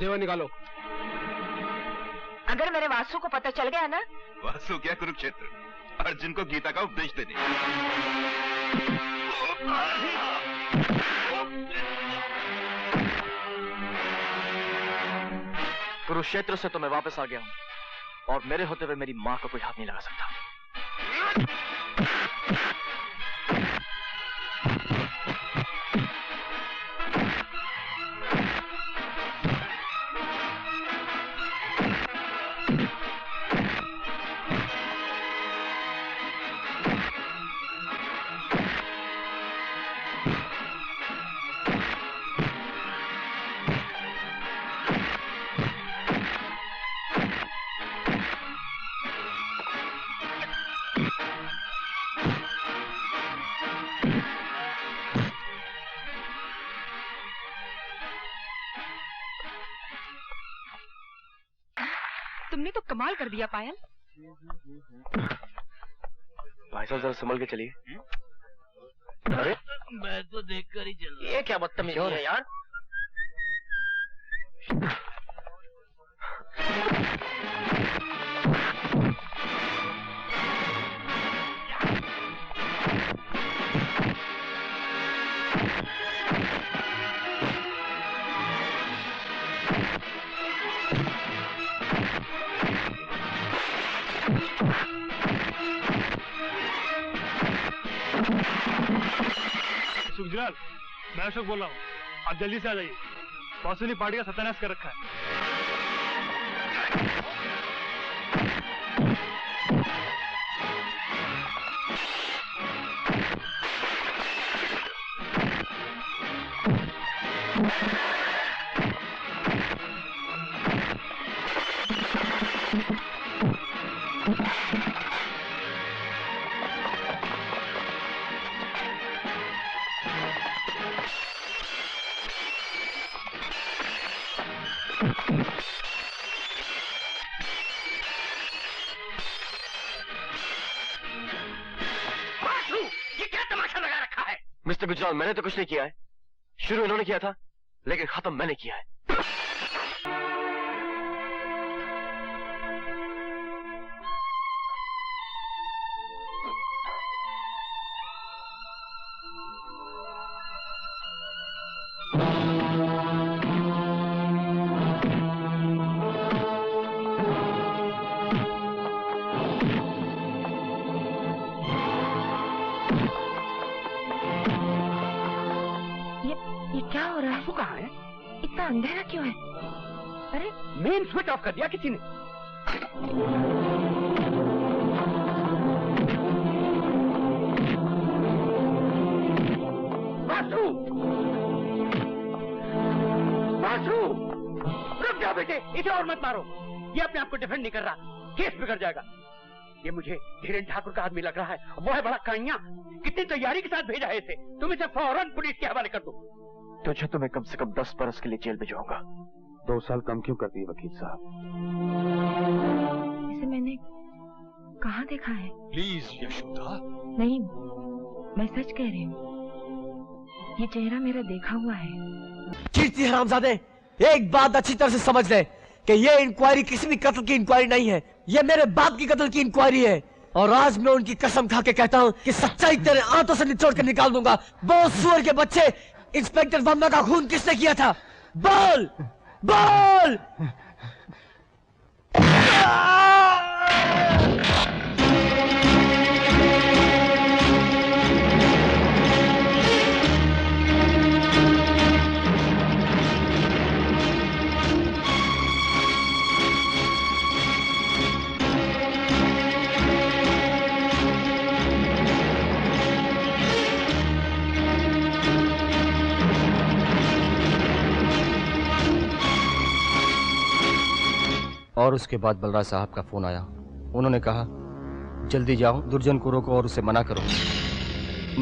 देवा निकालो। अगर मेरे वासु को पता चल गया ना। वासु क्या कुरुक्षेत्र, अर्जुन को गीता का उपदेश देने। कुरुक्षेत्र से तो मैं वापस आ गया हूं और मेरे होते हुए मेरी मां को कोई हाथ नहीं लगा सकता। तुमने तो कमाल कर दिया पायल। भाई साहब जरा संभल के चलिए। अरे मैं तो देखकर ही चल। ये क्या बदतमीजी है यार। सुखजलाल, मैं अशोक बोल रहा हूँ, आप जल्दी से आ जाइए। वासुनी पार्टी का सत्यानाश कर रखा है। मिस्टर गुजराल, मैंने तो कुछ नहीं किया है। शुरू इन्होंने किया था, लेकिन खत्म मैंने किया है। अंधेरा क्यों है? अरे मेन स्विच ऑफ कर दिया किसी ने। वासु! वासु! रुक जाओ बेटे, इसे और मत मारो। ये अपने आप को डिफेंड नहीं कर रहा, केस बिगड़ जाएगा। ये मुझे धीरेन्द्र ठाकुर का आदमी लग रहा है। वो है बड़ा काइया। कितनी तैयारी के साथ भेजा है इसे। तुम इसे फौरन पुलिस के हवाले कर दो। तुझे तो मैं कम से कम 10 बरस के लिए जेल भिजवाऊंगा। 2 साल कम क्यों कर दिए वकील साहब? इसे मैंने कहाँ देखा है? प्लीज यशोदा। नहीं, मैं सच कह रही हूँ। ये चेहरा मेरा देखा हुआ है। कीर्ति हरामजादे, एक बात अच्छी तरह से समझ ले कि ये इंक्वायरी किसी भी कत्ल की इंक्वायरी नहीं है। ये मेरे बाप की कत्ल की इंक्वायरी है। और आज मैं उनकी कसम खा के कहता हूँ कि सच्चाई तेरे आंतों से निचोड़ कर निकाल दूंगा। वो सुअर के बच्चे, इंस्पेक्टर वर्मा का खून किसने किया था? बोल बोल। और उसके बाद बलराज साहब का फोन आया। उन्होंने कहा जल्दी जाओ, दुर्जन को रोको और उसे मना करो।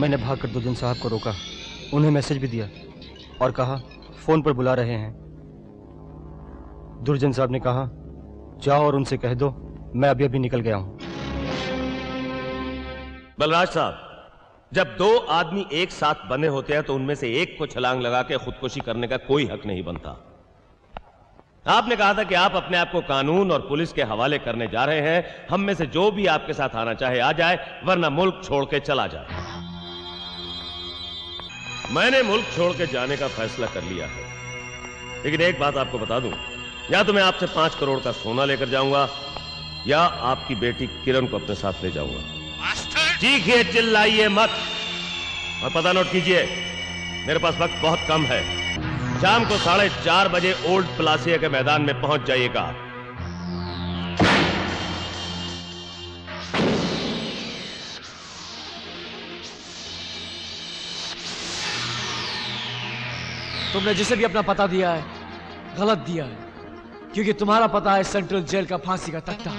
मैंने भागकर दुर्जन साहब को रोका, उन्हें मैसेज भी दिया और कहा फोन पर बुला रहे हैं। दुर्जन साहब ने कहा जाओ और उनसे कह दो मैं अभी अभी निकल गया हूं। बलराज साहब, जब 2 आदमी एक साथ बंधे होते हैं तो उनमें से एक को छलांग लगा के खुदकुशी करने का कोई हक नहीं बनता। आपने कहा था कि आप अपने आप को कानून और पुलिस के हवाले करने जा रहे हैं। हम में से जो भी आपके साथ आना चाहे आ जाए, वरना मुल्क छोड़ के चला जाए। मैंने मुल्क छोड़ के जाने का फैसला कर लिया है, लेकिन एक बात आपको बता दूं, या तो मैं आपसे 5 करोड़ का सोना लेकर जाऊंगा, या आपकी बेटी किरण को अपने साथ ले जाऊंगा। चीखिए, चिल्लाइए मत और पता नोट कीजिए, मेरे पास वक्त बहुत कम है। शाम को 4:30 बजे ओल्ड प्लासिया के मैदान में पहुंच जाइएगा। तुमने जिसे भी अपना पता दिया है गलत दिया है, क्योंकि तुम्हारा पता है सेंट्रल जेल का फांसी का तख्ता,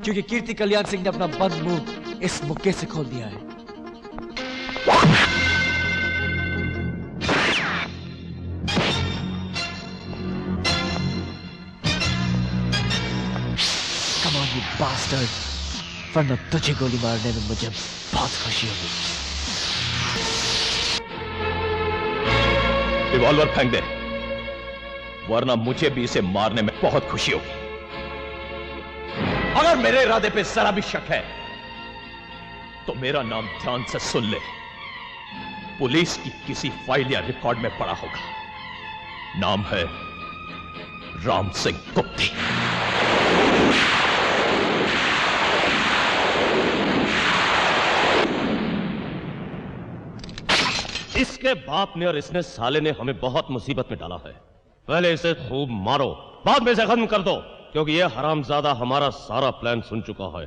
क्योंकि कीर्ति कल्याण सिंह ने अपना बंद मुंह इस मुक्के से खोल दिया है। Come on, you bastard! वरना तुझे गोली मारने में मुझे बहुत खुशी होगी। रिवॉल्वर फेंक दे, वरना मुझे भी इसे मारने में बहुत खुशी होगी। अगर मेरे इरादे पे जरा भी शक है तो मेरा नाम ध्यान से सुन ले। पुलिस की किसी फाइल या रिकॉर्ड में पड़ा होगा। नाम है राम सिंह गुप्ती। इसके बाप ने और इसने साले ने हमें बहुत मुसीबत में डाला है। पहले इसे खूब मारो, बाद में इसे खत्म कर दो, क्योंकि ये हरामजादा हमारा सारा प्लान सुन चुका है।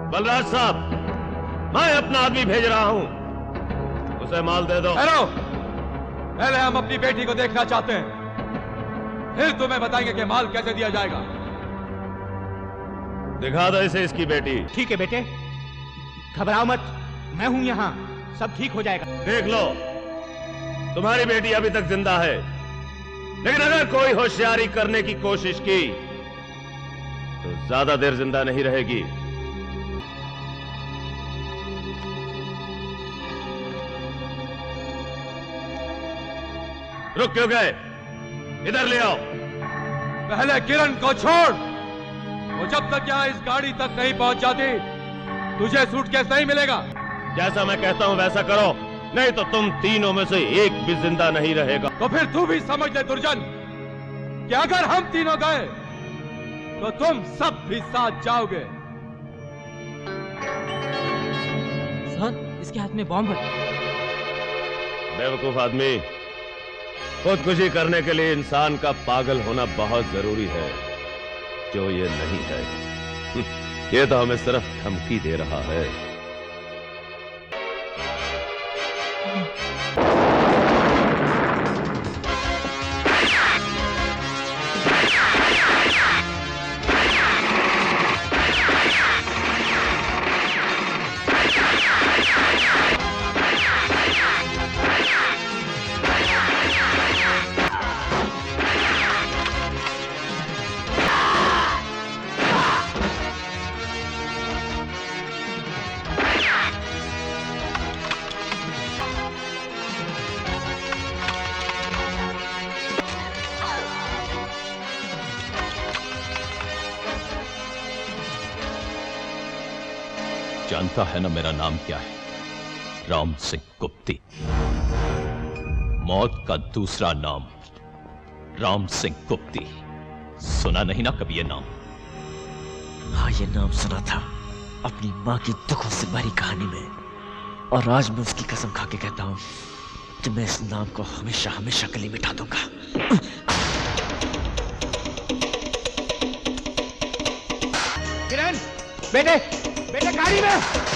बलराज साहब, मैं अपना आदमी भेज रहा हूं, उसे माल दे दो। हेलो, पहले हम अपनी बेटी को देखना चाहते हैं, फिर तुम्हें बताएंगे कि माल कैसे दिया जाएगा। दिखा दो इसे इसकी बेटी। ठीक है बेटे, घबराओ मत, मैं हूं यहां, सब ठीक हो जाएगा। देख लो, तुम्हारी बेटी अभी तक जिंदा है, लेकिन अगर कोई होशियारी करने की कोशिश की तो ज्यादा देर जिंदा नहीं रहेगी। रुक क्यों गए? इधर ले आओ। पहले किरण को छोड़, वो जब तक यहाँ इस गाड़ी तक नहीं पहुंच जाती तुझे सूटकेस नहीं मिलेगा। जैसा मैं कहता हूं वैसा करो, नहीं तो तुम तीनों में से एक भी जिंदा नहीं रहेगा। तो फिर तू भी समझ ले दुर्जन कि अगर हम तीनों गए तो तुम सब भी साथ जाओगे। सर, इसके हाथ में बॉम्ब है। बेवकूफ आदमी, खुदकुशी करने के लिए इंसान का पागल होना बहुत जरूरी है, जो ये नहीं है। ये तो हमें सिर्फ धमकी दे रहा है। जानता है ना मेरा नाम क्या है? राम सिंह गुप्ती। मौत का दूसरा नाम राम सिंह गुप्ती। सुना नहीं ना कभी ये नाम? हाँ, ये नाम सुना था, अपनी माँ की दुखों से भरी कहानी में, और आज मैं उसकी कसम खा के कहता हूँ कि मैं इस नाम को हमेशा हमेशा के लिए मिटा दूंगा। किरण, बेटे बेटे गाड़ी में।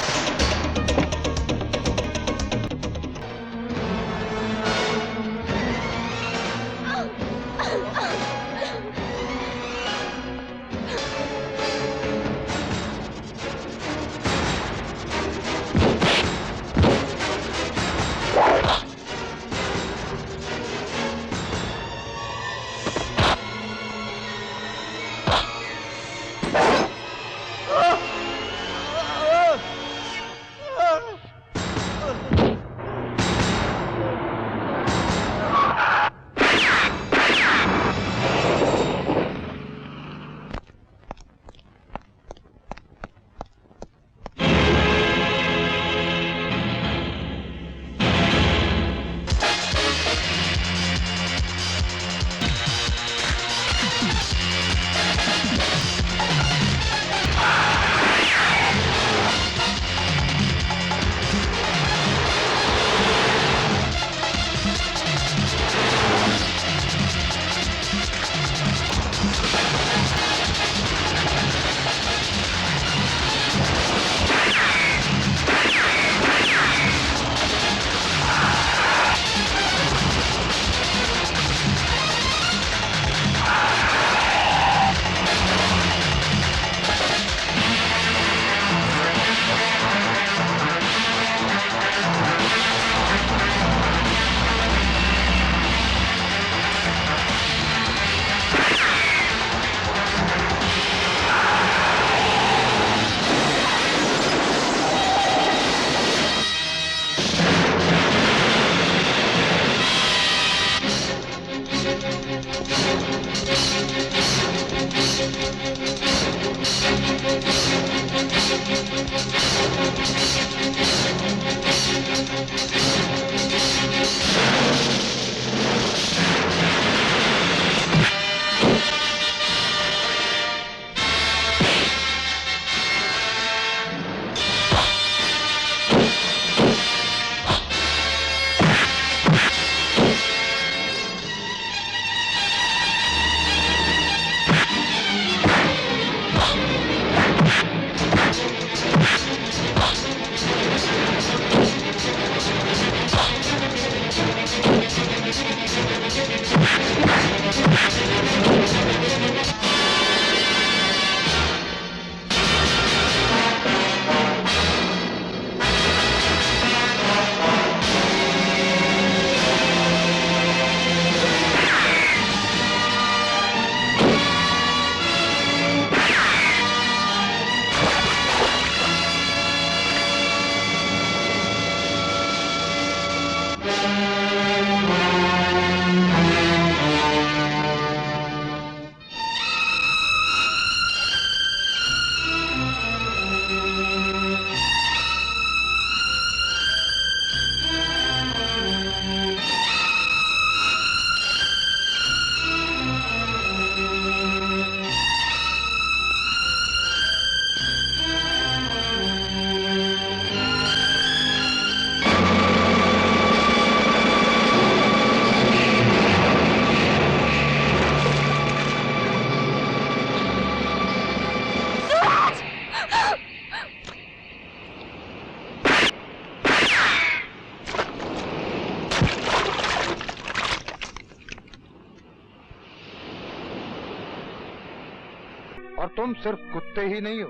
और तुम सिर्फ कुत्ते ही नहीं हो,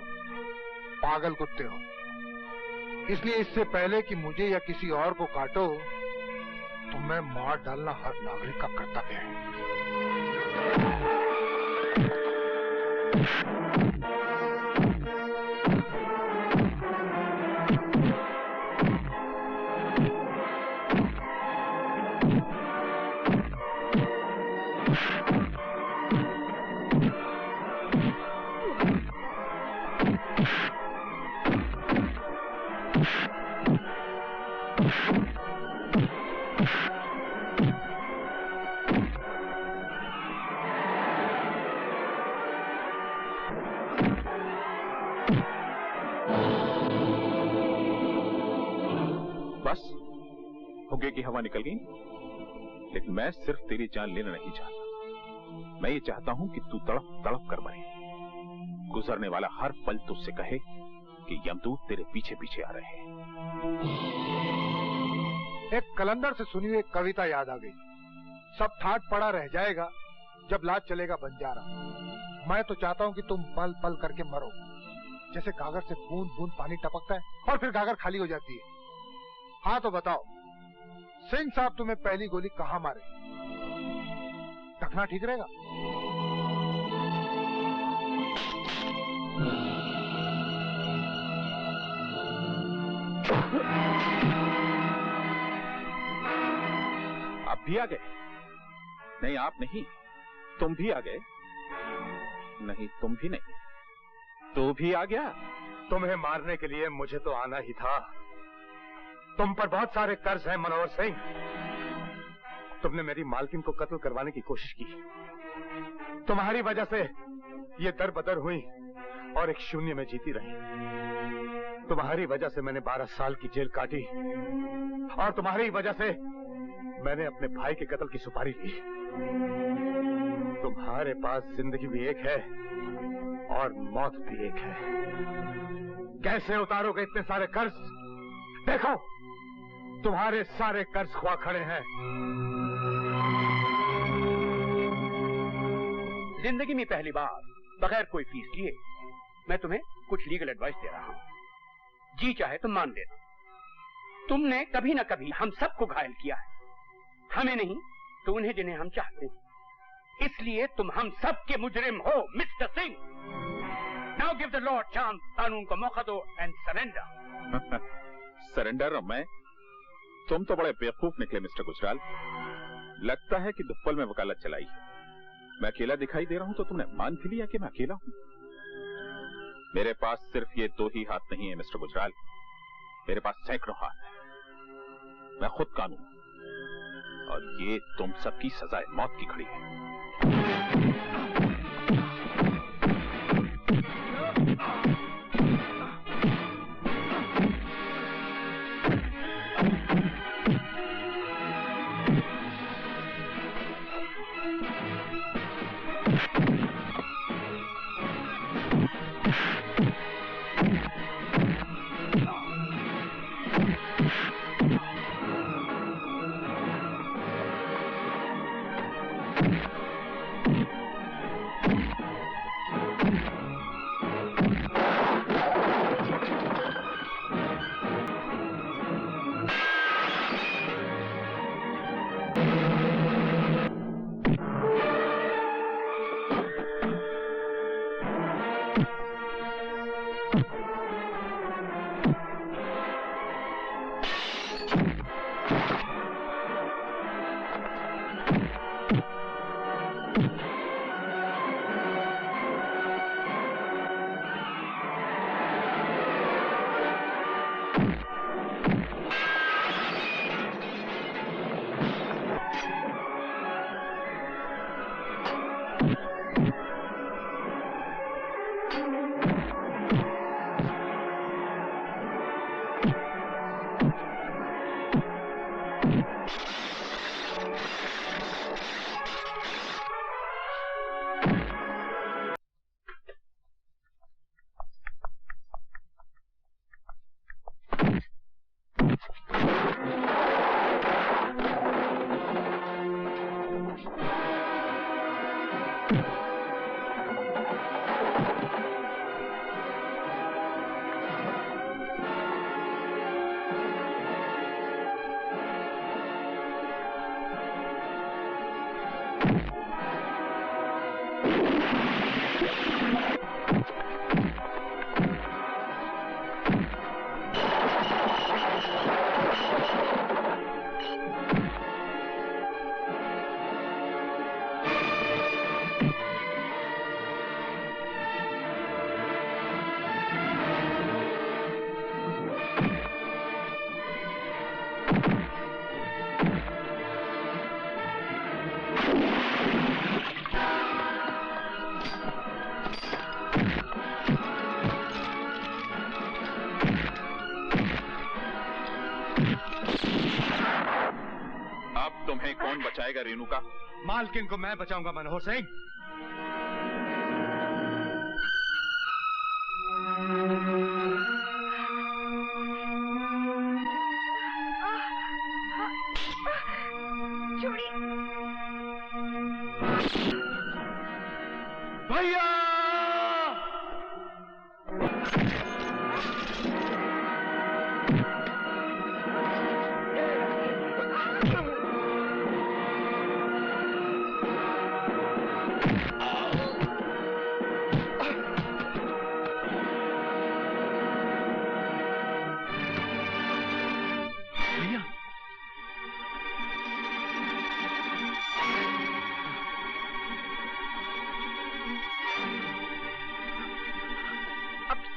पागल कुत्ते हो। इसलिए इससे पहले कि मुझे या किसी और को काटो, तुम्हें मार डालना हर नागरिक का कर्तव्य है। बस हुक्के की हवा निकल गई, लेकिन मैं सिर्फ तेरी जान लेना नहीं चाहता। मैं ये चाहता हूं कि तू तड़प तड़प कर मरे। गुजरने वाला हर पल तुझसे कहे कि यमदूत तेरे पीछे पीछे आ रहे हैं। एक कलंदर से सुनी हुई एक कविता याद आ गई। सब ठाट पड़ा रह जाएगा जब लाज चलेगा बंजारा। मैं तो चाहता हूं कि तुम पल पल करके मरो, जैसे गागर से बूंद बूंद पानी टपकता है और फिर गागर खाली हो जाती है। हाँ तो बताओ सिंह साहब, तुम्हें पहली गोली कहां मारे? रखना ठीक रहेगा? आप भी आ गए? नहीं आप नहीं, तुम भी आ गए। नहीं तुम भी नहीं, तू भी आ गया। तुम्हें मारने के लिए मुझे तो आना ही था। तुम पर बहुत सारे कर्ज हैं मनोहर सिंह। तुमने मेरी मालकिन को कत्ल करवाने की कोशिश की। तुम्हारी वजह से ये दर बदर हुई और एक शून्य में जीती रही। तुम्हारी वजह से मैंने 12 साल की जेल काटी और तुम्हारी वजह से मैंने अपने भाई के कत्ल की सुपारी ली। तुम्हारे पास जिंदगी भी एक है और मौत भी एक है। कैसे उतारोगे इतने सारे कर्ज? देखो तुम्हारे सारे कर्ज खुआ खड़े हैं। जिंदगी में पहली बार बगैर कोई फीस लिए मैं तुम्हें कुछ लीगल एडवाइस दे रहा हूं। जी चाहे तो मान लेना। तुमने कभी ना कभी हम सबको घायल किया है, हमें नहीं तो उन्हें जिन्हें हम चाहते हैं। इसलिए तुम हम सब के मुजरिम हो mister Singh. Now give the law chance, कानून को मौका दो एंड सरेंडर। सरेंडर? और मैं? तुम तो बड़े बेवकूफ निकले मिस्टर गुजराल। लगता है कि दुप्पल में वकालत चलाई है। मैं अकेला दिखाई दे रहा हूं तो तुमने मान भी लिया कि मैं अकेला हूं। मेरे पास सिर्फ ये 2 ही हाथ नहीं है मिस्टर गुजराल, मेरे पास सैकड़ों हाथ है। मैं खुद कानून, और ये तुम सबकी सजा मौत की खड़ी है। कौन बचाएगा रेनू का? मालकिन को मैं बचाऊंगा मनोहर सिंह। भैया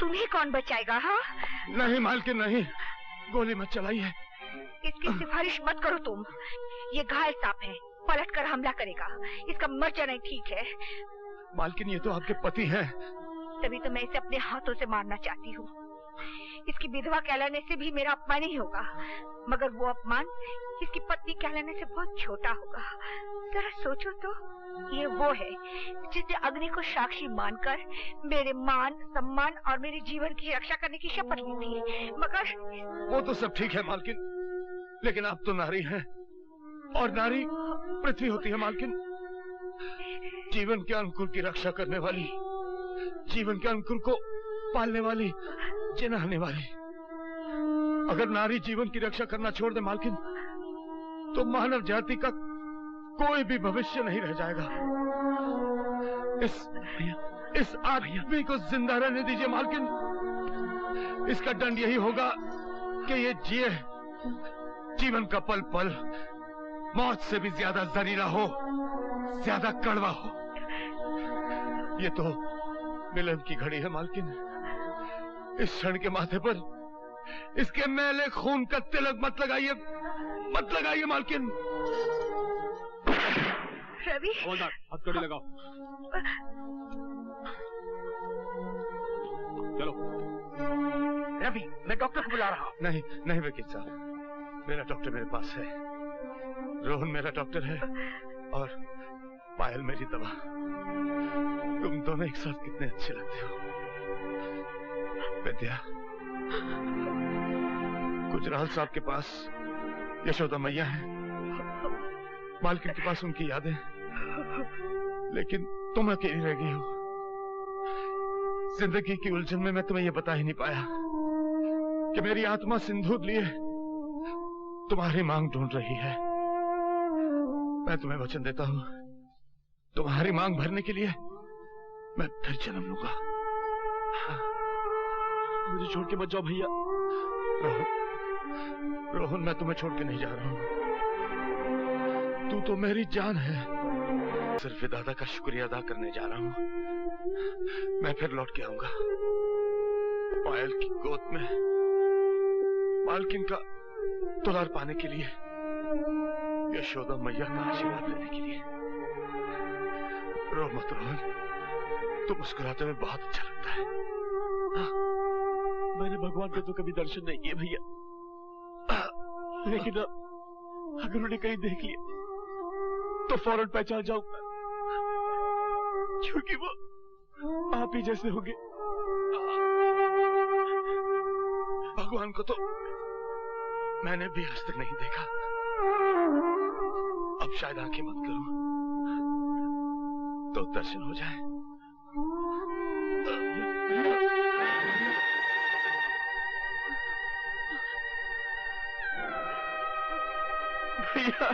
तुम्हें कौन बचाएगा? हाँ, नहीं मालकिन नहीं, गोली मत चलाइए। इसकी सिफारिश मत करो तुम। ये घायल सांप है, पलट कर हमला करेगा। इसका मर जाना ठीक है। मालकिन ये तो आपके पति हैं। तभी तो मैं इसे अपने हाथों से मारना चाहती हूँ। इसकी विधवा कहलाने से भी मेरा अपमान ही होगा, मगर वो अपमान इसकी पत्नी कहलाने से बहुत छोटा होगा। जरा सोचो तो, ये वो है जिसने अग्नि को साक्षी मानकर मेरे मान, सम्मान और मेरे जीवन की रक्षा करने की शपथ ली थी। मगर वो तो सब ठीक है मालकिन, लेकिन आप तो नारी हैं और नारी पृथ्वी होती है मालकिन। जीवन के अनुकूल की रक्षा करने वाली, जीवन के अनुकूल को पालने वाली, जिनाने वाली। अगर नारी जीवन की रक्षा करना छोड़ दे मालकिन, तो मानव जाति का कोई भी भविष्य नहीं रह जाएगा। इस आदमी को जिंदा रहने दीजिए मालकिन। इसका दंड यही होगा कि ये जिए, जीवन का पल पल मौत से भी ज्यादा जहरीला हो, ज्यादा कड़वा हो। ये तो मिलन की घड़ी है मालकिन। इस क्षण के माथे पर इसके मैले खून का तिलक मत लगाइए, मत लगाइए मालकिन। रवि, हथकड़ी लगाओ। चलो। रवि, मैं डॉक्टर को बुला रहा हूँ। नहीं नहीं वकील साहब, मेरा डॉक्टर मेरे पास है। रोहन मेरा डॉक्टर है और पायल मेरी दवा। तुम दोनों एक साथ कितने अच्छे लगते हो। विद्या, गुजराल साहब के पास यशोदा मैया है, मालकिन के पास उनकी यादें, लेकिन तुम अकेली रह गई हो। जिंदगी की उलझन में मैं तुम्हें यह बता ही नहीं पाया कि मेरी आत्मा सिंदूर लिए तुम्हारी मांग ढूंढ रही है। मैं तुम्हें वचन देता हूं, तुम्हारी मांग भरने के लिए मैं फिर जन्म लूंगा। मुझे छोड़ के मत जाओ भैया। रोहन, मैं तुम्हें छोड़ के नहीं जा रहा हूं। तू तो मेरी जान है। सिर्फ दादा का शुक्रिया अदा करने जा रहा हूं। मैं फिर लौट के आऊंगा, पायल की गोद में मालकिन का दुलार पाने के लिए, यशोदा मैया का आशीर्वाद लेने के लिए। रो मत रोहन, तुम मुस्कुराते हुए बहुत अच्छा लगता है। मैंने भगवान का तो कभी दर्शन नहीं किया भैया, लेकिन अगर उन्हें कहीं देख लिया तो फौरन पहचान जाऊंगा, क्योंकि वो आप ही जैसे होंगे। भगवान को तो मैंने भी आज तक नहीं देखा। अब शायद आंखें बंद करूं तो दर्शन हो जाए। भैया